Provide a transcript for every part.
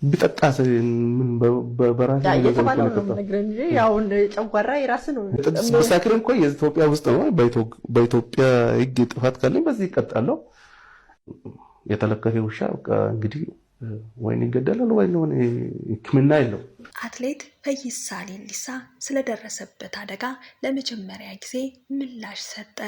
ቢጠጣስ ምን በራሱ የተባለው ነው ነገር እንጂ ያው ጨጓራ የራስ ነው። በሳክር እንኳን የኢትዮጵያ ውስጥ ነው። በኢትዮጵያ ሕግ ጥፋት ካለኝ በዚህ ይቀጣለሁ። የተለከፈ ውሻ እንግዲህ ወይን ይገደላል ወይ ነው ሕክምና የለው። አትሌት ፈይሳ ሌሊሳ ስለደረሰበት አደጋ ለመጀመሪያ ጊዜ ምላሽ ሰጠ።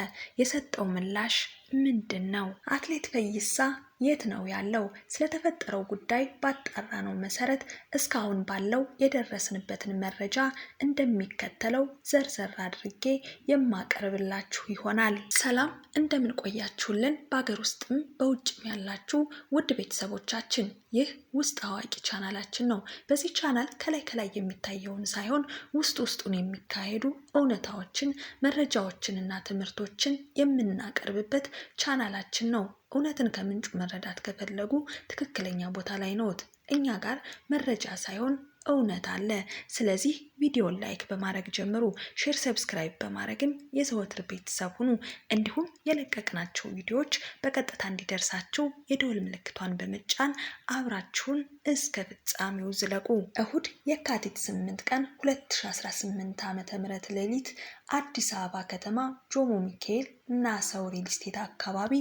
የሰጠው ምላሽ ምንድነው? አትሌት ፈይሳ የት ነው ያለው? ስለተፈጠረው ጉዳይ ባጣራነው መሰረት እስካሁን ባለው የደረስንበትን መረጃ እንደሚከተለው ዘርዘር አድርጌ የማቀርብላችሁ ይሆናል። ሰላም እንደምን ቆያችሁልን? በአገር ውስጥም በውጭም ያላችሁ ውድ ቤተሰቦቻችን ይህ ውስጥ አዋቂ ቻናላችን ነው። በዚህ ቻናል ከላይ የሚታየውን ሳይሆን ውስጡን የሚካሄዱ እውነታዎችን፣ መረጃዎችንና ትምህርቶችን የምናቀርብበት ቻናላችን ነው። እውነትን ከምንጩ መረዳት ከፈለጉ ትክክለኛ ቦታ ላይ ነዎት። እኛ ጋር መረጃ ሳይሆን እውነት አለ። ስለዚህ ቪዲዮን ላይክ በማድረግ ጀምሩ። ሼር፣ ሰብስክራይብ በማድረግም የዘወትር ቤተሰብ ሁኑ። እንዲሁም የለቀቅናቸው ቪዲዮዎች በቀጥታ እንዲደርሳችሁ የደወል ምልክቷን በመጫን አብራችሁን እስከ ፍጻሜው ዝለቁ። እሁድ የካቲት 8 ቀን 2018 ዓ.ም ሌሊት አዲስ አበባ ከተማ ጆሞ ሚካኤል ናሰው ሪል ስቴት አካባቢ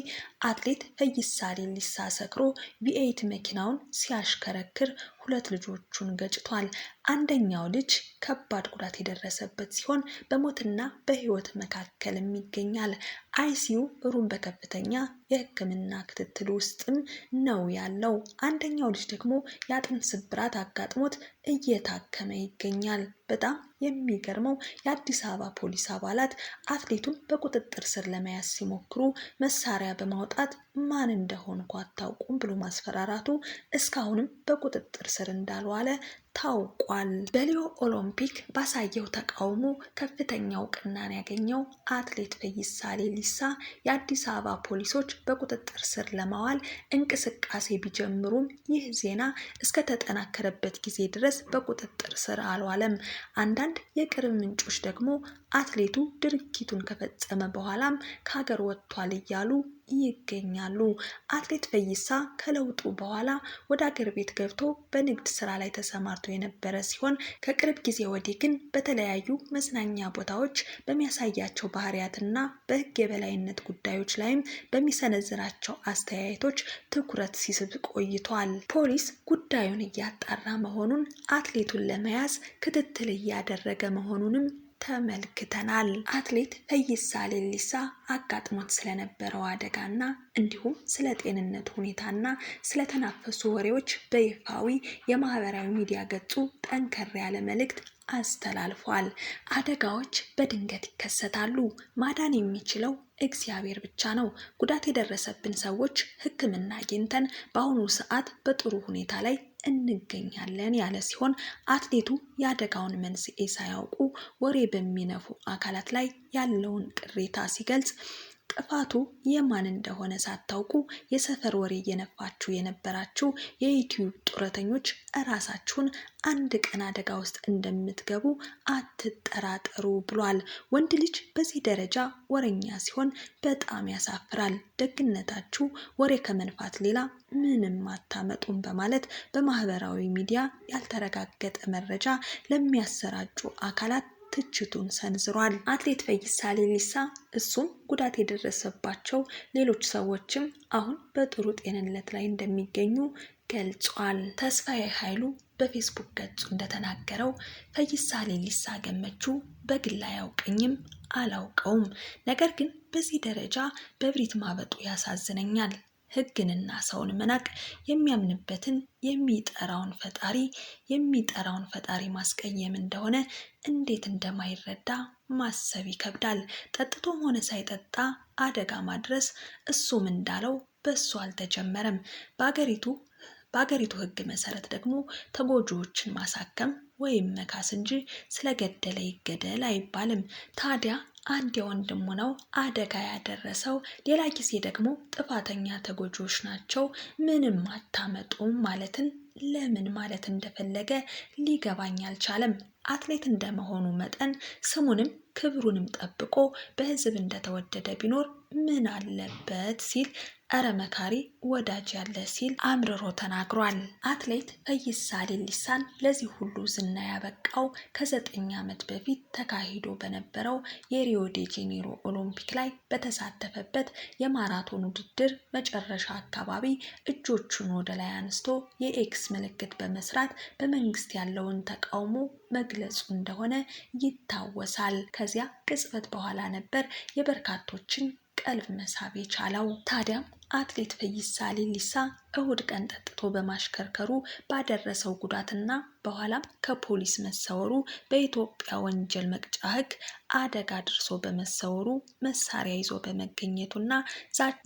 አትሌት ፈይሳ ሌሊሳ ሰክሮ ቪኤት መኪናውን ሲያሽከረክር ሁለት ልጆቹን ገጭቷል። አንደኛው ልጅ ከባድ ጉዳት የደረሰበት ሲሆን በሞትና በሕይወት መካከልም ይገኛል። አይሲዩ ሩም በከፍተኛ የሕክምና ክትትል ውስጥም ነው ያለው። አንደኛው ልጅ ደግሞ የአጥንት ስብራት አጋጥሞት እየታከመ ይገኛል። በጣም የሚገርመው የአዲስ አበባ ፖሊስ አባላት አትሌቱን በቁጥጥር ስር ለመያዝ ሲሞክሩ መሳሪያ በማውጣት ማን እንደሆንኩ አታውቁም ብሎ ማስፈራራቱ እስካሁንም በቁጥጥር ስር እንዳልዋለ ታውቋል። በሊዮ ኦሎምፒክ ባሳየው ተቃውሞ ከፍተኛ እውቅናን ያገኘው አትሌት ፈይሳ ሌሊሳ የአዲስ አበባ ፖሊሶች በቁጥጥር ስር ለማዋል እንቅስቃሴ ቢጀምሩም ይህ ዜና እስከተጠናከረበት ጊዜ ድረስ በቁጥጥር ስር አልዋለም። አንዳንድ የቅርብ ምንጮች ደግሞ አትሌቱ ድርጊቱን ከፈጸመ በኋላም ከሀገር ወጥቷል እያሉ ይገኛሉ። አትሌት ፈይሳ ከለውጡ በኋላ ወደ አገር ቤት ገብቶ በንግድ ስራ ላይ ተሰማርቶ የነበረ ሲሆን ከቅርብ ጊዜ ወዲህ ግን በተለያዩ መዝናኛ ቦታዎች በሚያሳያቸው ባህሪያትና በሕግ የበላይነት ጉዳዮች ላይም በሚሰነዝራቸው አስተያየቶች ትኩረት ሲስብ ቆይቷል። ፖሊስ ጉዳዩን እያጣራ መሆኑን፣ አትሌቱን ለመያዝ ክትትል እያደረገ መሆኑንም ተመልክተናል። አትሌት ፈይሳ ሌሊሳ አጋጥሞት ስለነበረው አደጋና እንዲሁም ስለ ጤንነት ሁኔታና ስለተናፈሱ ወሬዎች በይፋዊ የማህበራዊ ሚዲያ ገጹ ጠንከር ያለ መልእክት አስተላልፏል። አደጋዎች በድንገት ይከሰታሉ። ማዳን የሚችለው እግዚአብሔር ብቻ ነው። ጉዳት የደረሰብን ሰዎች ሕክምና አግኝተን በአሁኑ ሰዓት በጥሩ ሁኔታ ላይ እንገኛለን ያለ ሲሆን አትሌቱ የአደጋውን መንስኤ ሳያውቁ ወሬ በሚነፉ አካላት ላይ ያለውን ቅሬታ ሲገልጽ ጥፋቱ የማን እንደሆነ ሳታውቁ የሰፈር ወሬ እየነፋችሁ የነበራችሁ የዩቲዩብ ጡረተኞች እራሳችሁን አንድ ቀን አደጋ ውስጥ እንደምትገቡ አትጠራጠሩ ብሏል። ወንድ ልጅ በዚህ ደረጃ ወሬኛ ሲሆን በጣም ያሳፍራል። ደግነታችሁ ወሬ ከመንፋት ሌላ ምንም አታመጡም በማለት በማህበራዊ ሚዲያ ያልተረጋገጠ መረጃ ለሚያሰራጩ አካላት ትችቱን ሰንዝሯል። አትሌት ፈይሳ ሌሊሳ እሱም ጉዳት የደረሰባቸው ሌሎች ሰዎችም አሁን በጥሩ ጤንነት ላይ እንደሚገኙ ገልጿል። ተስፋዬ ኃይሉ በፌስቡክ ገጹ እንደተናገረው ፈይሳ ሌሊሳ ገመቹ በግል አያውቀኝም፣ አላውቀውም። ነገር ግን በዚህ ደረጃ በብሪት ማበጡ ያሳዝነኛል። ሕግንና ሰውን መናቅ የሚያምንበትን የሚጠራውን ፈጣሪ ማስቀየም እንደሆነ እንዴት እንደማይረዳ ማሰብ ይከብዳል። ጠጥቶም ሆነ ሳይጠጣ አደጋ ማድረስ እሱም እንዳለው በሱ አልተጀመረም። በአገሪቱ ሕግ መሰረት ደግሞ ተጎጂዎችን ማሳከም ወይም መካስ እንጂ ስለገደለ ይገደል አይባልም። ታዲያ አንድ የወንድሙ ነው አደጋ ያደረሰው፣ ሌላ ጊዜ ደግሞ ጥፋተኛ ተጎጂዎች ናቸው ምንም አታመጡም ማለትን ለምን ማለት እንደፈለገ ሊገባኝ አልቻለም። አትሌት እንደመሆኑ መጠን ስሙንም ክብሩንም ጠብቆ በሕዝብ እንደተወደደ ቢኖር ምን አለበት ሲል እረ መካሪ ወዳጅ ያለ ሲል አምርሮ ተናግሯል። አትሌት ፈይሳ ሌሊሳን ለዚህ ሁሉ ዝና ያበቃው ከ9 ዓመት በፊት ተካሂዶ በነበረው የሪዮ ዴ ጄኔሮ ኦሎምፒክ ላይ በተሳተፈበት የማራቶን ውድድር መጨረሻ አካባቢ እጆቹን ወደ ላይ አንስቶ የኤክስ ምልክት በመስራት በመንግስት ያለውን ተቃውሞ መግለጹ እንደሆነ ይታወሳል። ከዚያ ቅጽበት በኋላ ነበር የበርካቶችን ቀልብ መሳብ የቻለው። ታዲያም አትሌት ፈይሳ ሌሊሳ እሁድ ቀን ጠጥቶ በማሽከርከሩ ባደረሰው ጉዳትና በኋላም ከፖሊስ መሰወሩ በኢትዮጵያ ወንጀል መቅጫ ሕግ አደጋ ደርሶ በመሰወሩ መሳሪያ ይዞ በመገኘቱና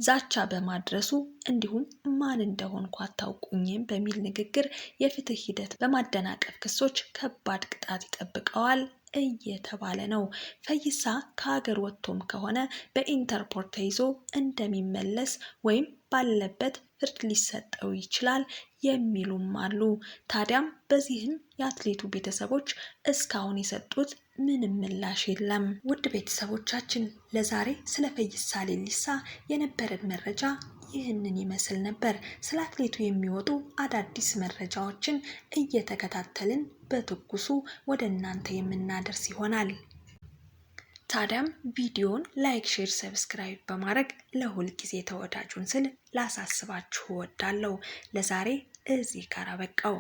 ዛቻ በማድረሱ እንዲሁም ማን እንደሆንኩ አታውቁኝም በሚል ንግግር የፍትህ ሂደት በማደናቀፍ ክሶች ከባድ ቅጣት ይጠብቀዋል እየተባለ ነው። ፈይሳ ከሀገር ወጥቶም ከሆነ በኢንተርፖል ተይዞ እንደሚመለስ ወይም ባለበት ፍርድ ሊሰጠው ይችላል የሚሉም አሉ። ታዲያም በዚህም የአትሌቱ ቤተሰቦች እስካሁን የሰጡት ምንም ምላሽ የለም። ውድ ቤተሰቦቻችን ለዛሬ ስለ ፈይሳ ሌሊሳ የነበረን መረጃ ይህንን ይመስል ነበር። ስለ አትሌቱ የሚወጡ አዳዲስ መረጃዎችን እየተከታተልን በትኩሱ ወደ እናንተ የምናደርስ ይሆናል። ታዲያም ቪዲዮን ላይክ፣ ሼር፣ ሰብስክራይብ በማድረግ ለሁል ጊዜ ተወዳጁን ስል ላሳስባችሁ እወዳለሁ። ለዛሬ እዚህ ጋር አበቃው።